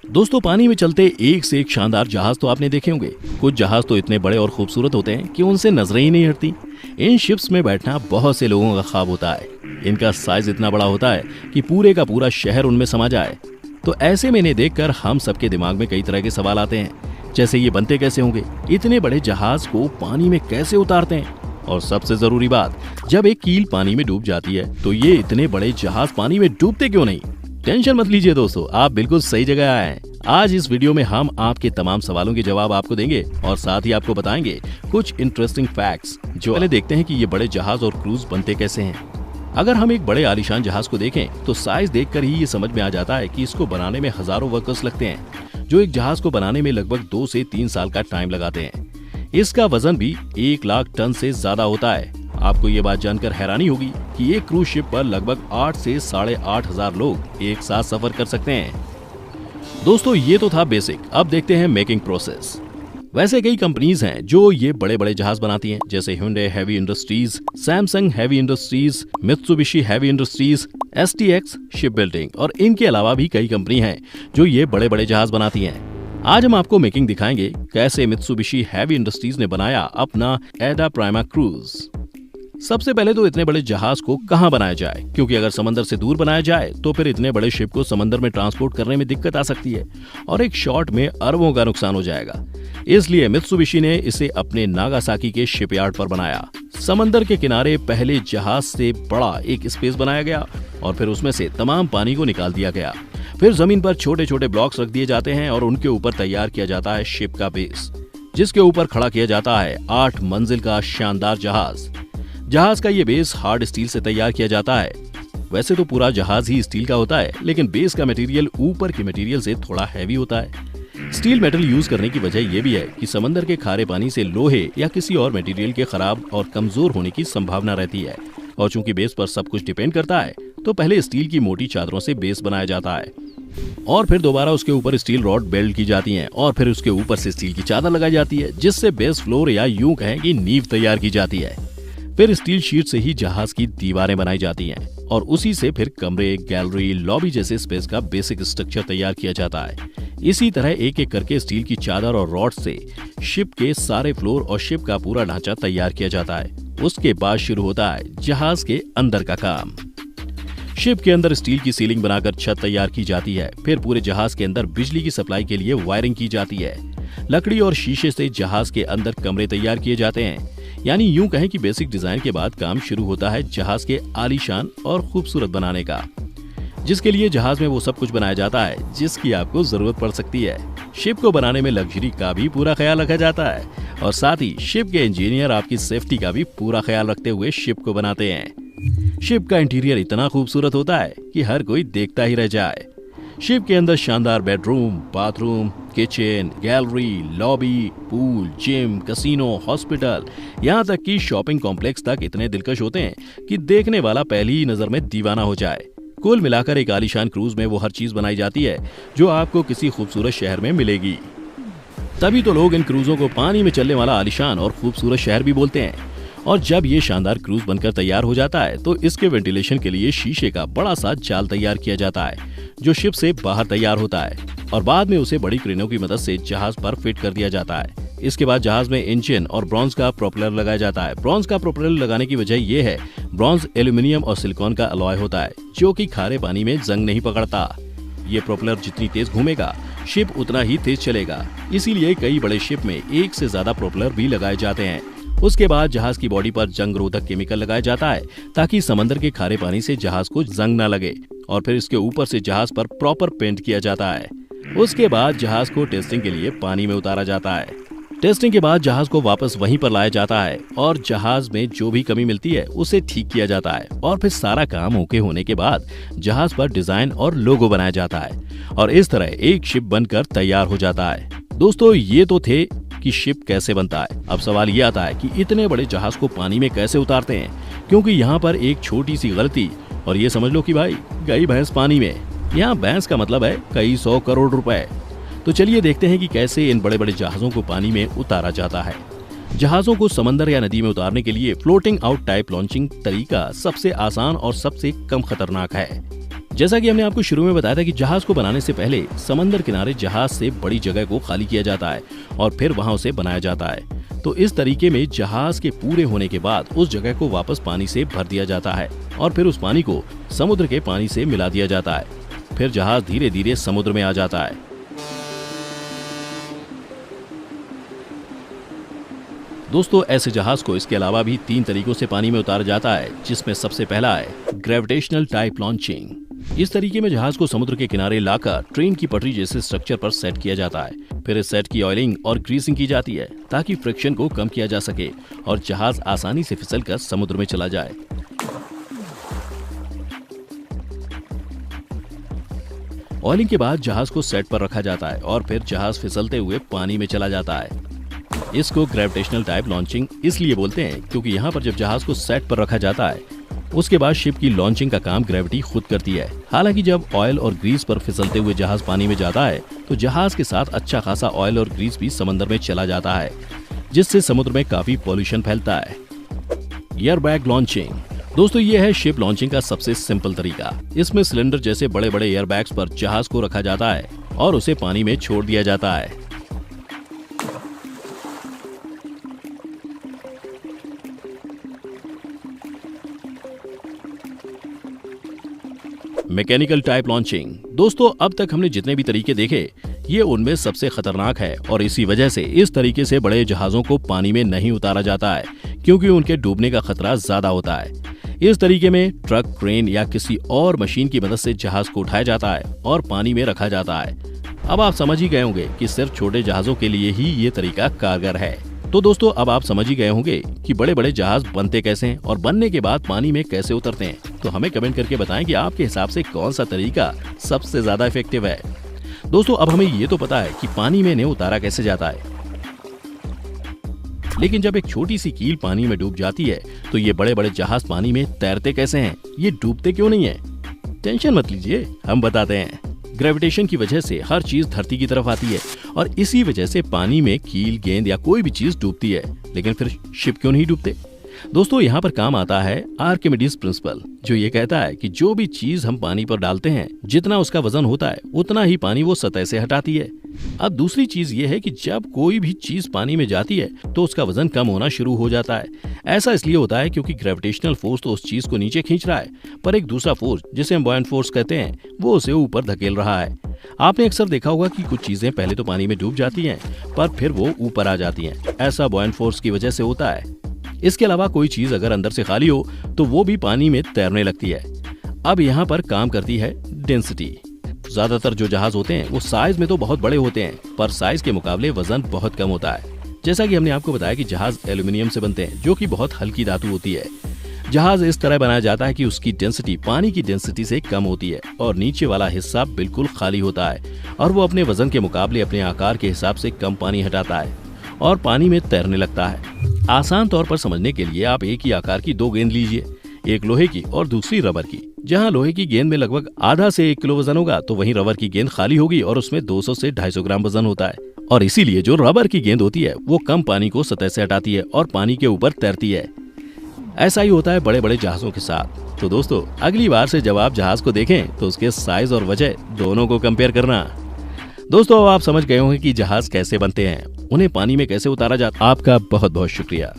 दोस्तों, पानी में चलते एक से एक शानदार जहाज तो आपने देखे होंगे। कुछ जहाज तो इतने बड़े और खूबसूरत होते हैं कि उनसे नजरें ही नहीं हटती। इन शिप्स में बैठना बहुत से लोगों का ख्वाब होता है। इनका साइज इतना बड़ा होता है कि पूरे का पूरा शहर उनमें समा जाए। तो ऐसे में इन्हें देखकर हम सबके दिमाग में कई तरह के सवाल आते हैं, जैसे ये बनते कैसे होंगे, इतने बड़े जहाज को पानी में कैसे उतारते हैं, और सबसे जरूरी बात, जब एक कील पानी में डूब जाती है तो ये इतने बड़े जहाज पानी में डूबते क्यों नहीं। टेंशन मत लीजिए दोस्तों, आप बिल्कुल सही जगह आए हैं। आज इस वीडियो में हम आपके तमाम सवालों के जवाब आपको देंगे और साथ ही आपको बताएंगे कुछ इंटरेस्टिंग फैक्ट्स। जो पहले देखते हैं कि ये बड़े जहाज और क्रूज बनते कैसे हैं। अगर हम एक बड़े आलीशान जहाज को देखें तो साइज देखकर ही ये समझ में आ जाता है कि इसको बनाने में हजारों वर्कर्स लगते हैं, जो एक जहाज को बनाने में लगभग 2 से 3 साल का टाइम लगाते हैं। इसका वजन भी 1 लाख टन से ज्यादा होता है। आपको ये बात जानकर हैरानी होगी कि एक क्रूज शिप पर लगभग 8 से 8,500 लोग एक साथ सफर कर सकते हैं। दोस्तों, ये तो था बेसिक। अब देखते हैं मेकिंग प्रोसेस। वैसे कई कंपनीज हैं जो ये बड़े बड़े जहाज बनाती हैं, जैसे Hyundai heavy industries, Samsung heavy industries, Mitsubishi heavy industries, STX ship building, और इनके अलावा भी कई कंपनी हैं जो ये बड़े बड़े जहाज बनाती हैं। आज हम आपको मेकिंग दिखाएंगे, कैसे मित्सुबिशी हैवी इंडस्ट्रीज ने बनाया अपना एडा प्राइमा क्रूज। सबसे पहले तो इतने बड़े जहाज को कहां बनाया जाए, क्योंकि अगर समंदर से दूर बनाया जाए तो फिर इतने बड़े शिप को समंदर में ट्रांसपोर्ट करने में दिक्कत आ सकती है और एक शॉट में अरबों का नुकसान हो जाएगा। इसलिए मित्सुबिशी ने इसे अपने नागासाकी के शिपयार्ड पर बनाया। समंदर के किनारे पहले जहाज से बड़ा एक स्पेस बनाया गया और फिर उसमें से तमाम पानी को निकाल दिया गया। फिर जमीन पर छोटे छोटे ब्लॉक्स रख दिए जाते हैं और उनके ऊपर तैयार किया जाता है शिप का बेस, जिसके ऊपर खड़ा किया जाता है 8 मंजिल का शानदार जहाज। जहाज का ये बेस हार्ड स्टील से तैयार किया जाता है। वैसे तो पूरा जहाज ही स्टील का होता है, लेकिन बेस का मटेरियल ऊपर के मटेरियल से थोड़ा हैवी होता है। स्टील मेटल यूज करने की वजह यह भी है कि समंदर के खारे पानी से लोहे या किसी और मटेरियल के खराब और कमजोर होने की संभावना रहती है। और चूंकि बेस पर सब कुछ डिपेंड करता है, तो पहले स्टील की मोटी चादरों से बेस बनाया जाता है और फिर दोबारा उसके ऊपर स्टील रॉड बेल्ट की जाती हैं और फिर उसके ऊपर से स्टील की चादर लगाई जाती है, जिससे बेस फ्लोर या यूं कहें कि नींव तैयार की जाती है। फिर स्टील शीट से ही जहाज की दीवारें बनाई जाती हैं और उसी से फिर कमरे, गैलरी, लॉबी जैसे स्पेस का बेसिक स्ट्रक्चर तैयार किया जाता है। इसी तरह एक एक करके स्टील की चादर और रॉड से शिप के सारे फ्लोर और शिप का पूरा ढांचा तैयार किया जाता है। उसके बाद शुरू होता है जहाज के अंदर का काम। शिप के अंदर स्टील की सीलिंग बनाकर छत तैयार की जाती है। फिर पूरे जहाज के अंदर बिजली की सप्लाई के लिए वायरिंग की जाती है। लकड़ी और शीशे से जहाज के अंदर कमरे तैयार किए जाते हैं। यानी यूं कहें कि बेसिक डिजाइन के बाद काम शुरू होता है जहाज के आलीशान और खूबसूरत बनाने का, जिसके लिए जहाज में वो सब कुछ बनाया जाता है जिसकी आपको जरूरत पड़ सकती है। शिप को बनाने में लग्जरी का भी पूरा ख्याल रखा जाता है और साथ ही शिप के इंजीनियर आपकी सेफ्टी का भी पूरा ख्याल रखते हुए शिप को बनाते हैं। शिप का इंटीरियर इतना खूबसूरत होता है कि हर कोई देखता ही रह जाए। शिप के अंदर शानदार bedroom, bathroom, kitchen, gallery, lobby, pool, gym, casino, hospital, यहाँ तक कि शॉपिंग कॉम्प्लेक्स तक इतने दिलकश होते हैं कि देखने वाला पहली ही नजर में दीवाना हो जाए। कुल मिलाकर एक आलीशान क्रूज में वो हर चीज बनाई जाती है जो आपको किसी खूबसूरत शहर में मिलेगी। तभी तो लोग इन क्रूजों को पानी में चलने वाला आलीशान और खूबसूरत शहर भी बोलते हैं। और जब ये शानदार क्रूज बनकर तैयार हो जाता है तो इसके वेंटिलेशन के लिए शीशे का बड़ा सा जाल तैयार किया जाता है, जो शिप से बाहर तैयार होता है और बाद में उसे बड़ी क्रेनों की मदद से जहाज पर फिट कर दिया जाता है। इसके बाद जहाज में इंजन और ब्रॉन्ज का प्रोपेलर लगाया जाता है। ब्रॉन्ज का प्रोपेलर लगाने की वजह यह है, ब्रॉन्ज एल्यूमिनियम और सिलिकॉन का अलॉय होता है, जो कि खारे पानी में जंग नहीं पकड़ता। ये प्रोपेलर जितनी तेज घूमेगा, शिप उतना ही तेज चलेगा। इसीलिए कई बड़े शिप में एक से ज्यादा प्रोपेलर भी लगाए जाते हैं। उसके बाद जहाज की बॉडी पर जंग रोधक केमिकल लगाया जाता है ताकि समंदर के खारे पानी से जहाज को जंग न लगे, और फिर इसके ऊपर से जहाज पर प्रॉपर पेंट किया जाता है। उसके बाद जहाज को टेस्टिंग के लिए पानी में उतारा जाता है। टेस्टिंग के बाद जहाज को वापस वहीं पर लाया जाता है और जहाज में जो भी कमी मिलती है उसे ठीक किया जाता है और फिर सारा काम ओके होने के बाद जहाज पर डिजाइन और लोगो बनाया जाता है और इस तरह एक शिप बनकर तैयार हो जाता है। दोस्तों, ये तो थे कि शिप कैसे बनता है। अब सवाल ये आता है कि इतने बड़े जहाज को पानी में कैसे उतारते हैं, क्योंकि यहाँ पर एक छोटी सी गलती और ये समझ लो कि भाई गई भैंस पानी में। यहाँ भैंस का मतलब है कई 100 करोड़ रुपए। तो चलिए देखते हैं कि कैसे इन बड़े बड़े जहाजों को पानी में उतारा जाता है। जहाजों को समंदर या नदी में उतारने के लिए फ्लोटिंग आउट टाइप लॉन्चिंग तरीका सबसे आसान और सबसे कम खतरनाक है। जैसा कि हमने आपको शुरू में बताया था कि जहाज को बनाने से पहले समंदर किनारे जहाज से बड़ी जगह को खाली किया जाता है और फिर वहां उसे बनाया जाता है। तो इस तरीके में जहाज के पूरे होने के बाद उस जगह को वापस पानी से भर दिया जाता है और फिर उस पानी को समुद्र के पानी से मिला दिया जाता है। फिर जहाज धीरे धीरे समुद्र में आ जाता है। दोस्तों, ऐसे जहाज को इसके अलावा भी 3 तरीकों से पानी में उतारा जाता है, जिसमें सबसे पहला है ग्रेविटेशनल टाइप लॉन्चिंग। इस तरीके में जहाज को समुद्र के किनारे लाकर ट्रेन की पटरी जैसे स्ट्रक्चर पर सेट किया जाता है। फिर इस सेट की ऑयलिंग और ग्रीसिंग की जाती है ताकि फ्रिक्शन को कम किया जा सके और जहाज आसानी से फिसलकर समुद्र में चला जाए। ऑयलिंग के बाद जहाज को सेट पर रखा जाता है और फिर जहाज फिसलते हुए पानी में चला जाता है। इसको ग्रेविटेशनल टाइप लॉन्चिंग इसलिए बोलते हैं क्योंकि यहाँ पर जब जहाज को सेट पर रखा जाता है उसके बाद शिप की लॉन्चिंग का काम ग्रेविटी खुद करती है। हालांकि जब ऑयल और ग्रीस पर फिसलते हुए जहाज पानी में जाता है तो जहाज के साथ अच्छा खासा ऑयल और ग्रीस भी समंदर में चला जाता है, जिससे समुद्र में काफी पॉल्यूशन फैलता है। Airbag launching. दोस्तों, ये है शिप लॉन्चिंग का सबसे सिंपल तरीका। इसमें सिलेंडर जैसे बड़े बड़े एयरबैग्स पर जहाज को रखा जाता है और उसे पानी में छोड़ दिया जाता है। Mechanical type launching. दोस्तों, अब तक हमने जितने भी तरीके देखे ये उनमें सबसे खतरनाक है और इसी वजह से इस तरीके से बड़े जहाजों को पानी में नहीं उतारा जाता है क्योंकि उनके डूबने का खतरा ज्यादा होता है। इस तरीके में ट्रक, क्रेन या किसी और मशीन की मदद से जहाज को उठाया जाता है और पानी में रखा जाता है। अब आप समझ ही गए होंगे कि सिर्फ छोटे जहाजों के लिए ही ये तरीका कारगर है। तो दोस्तों, अब आप समझ ही गए होंगे कि बड़े बड़े जहाज बनते कैसे हैं और बनने के बाद पानी में कैसे उतरते हैं। तो हमें कमेंट करके बताएं कि आपके हिसाब से कौन सा तरीका सबसे ज्यादा इफेक्टिव है। दोस्तों, अब हमें ये तो पता है कि पानी में इन्हें उतारा कैसे जाता है, लेकिन जब एक छोटी सी कील पानी में डूब जाती है तो ये बड़े बड़े जहाज पानी में तैरते कैसे हैं, ये डूबते क्यों नहीं है? टेंशन मत लीजिए, हम बताते हैं। ग्रेविटेशन की वजह से हर चीज धरती की तरफ आती है और इसी वजह से पानी में कील, गेंद या कोई भी चीज डूबती है। लेकिन फिर शिप क्यों नहीं डूबते? दोस्तों, यहाँ पर काम आता है आर्किमिडीज प्रिंसिपल, जो ये कहता है कि जो भी चीज हम पानी पर डालते हैं जितना उसका वजन होता है उतना ही पानी वो सतह से हटाती है। अब दूसरी चीज ये है कि जब कोई भी चीज पानी में जाती है तो उसका वजन कम होना शुरू हो जाता है। ऐसा इसलिए होता है क्योंकि ग्रेविटेशनल फोर्स तो उस चीज को नीचे खींच रहा है, पर एक दूसरा फोर्स जिसे हम बॉयंट फोर्स कहते हैं वो उसे ऊपर धकेल रहा है। आपने अक्सर देखा होगा कि कुछ चीजें पहले तो पानी में डूब जाती हैं पर फिर वो ऊपर आ जाती हैं। ऐसा बॉयंट फोर्स की वजह से होता है। इसके अलावा कोई चीज अगर अंदर से खाली हो तो वो भी पानी में तैरने लगती है। अब यहाँ पर काम करती है डेंसिटी। ज्यादातर जो जहाज होते हैं वो साइज में तो बहुत बड़े होते हैं, पर साइज के मुकाबले वजन बहुत कम होता है। जैसा कि हमने आपको बताया कि जहाज एल्यूमिनियम से बनते हैं, जो कि बहुत हल्की धातु होती है। जहाज इस तरह बनाया जाता है कि उसकी डेंसिटी पानी की डेंसिटी से कम होती है और नीचे वाला हिस्सा बिल्कुल खाली होता है और वो अपने वजन के मुकाबले अपने आकार के हिसाब से कम पानी हटाता है और पानी में तैरने लगता है। आसान तौर पर समझने के लिए आप एक ही आकार की 2 गेंद लीजिए, एक लोहे की और दूसरी रबर की। जहां लोहे की गेंद में लगभग आधा से 1 किलो वजन होगा तो वहीं रबर की गेंद खाली होगी और उसमें 200 से 250 ग्राम वजन होता है। और इसीलिए जो रबर की गेंद होती है वो कम पानी को सतह से हटाती है और पानी के ऊपर तैरती है। ऐसा ही होता है बड़े बड़े जहाजों के साथ। तो दोस्तों, अगली बार से जब आप जहाज को देखें तो उसके साइज और वजह दोनों को कंपेयर करना। दोस्तों, अब आप समझ गए होंगे कि जहाज कैसे बनते हैं, उन्हें पानी में कैसे उतारा जाता है। आपका बहुत बहुत शुक्रिया।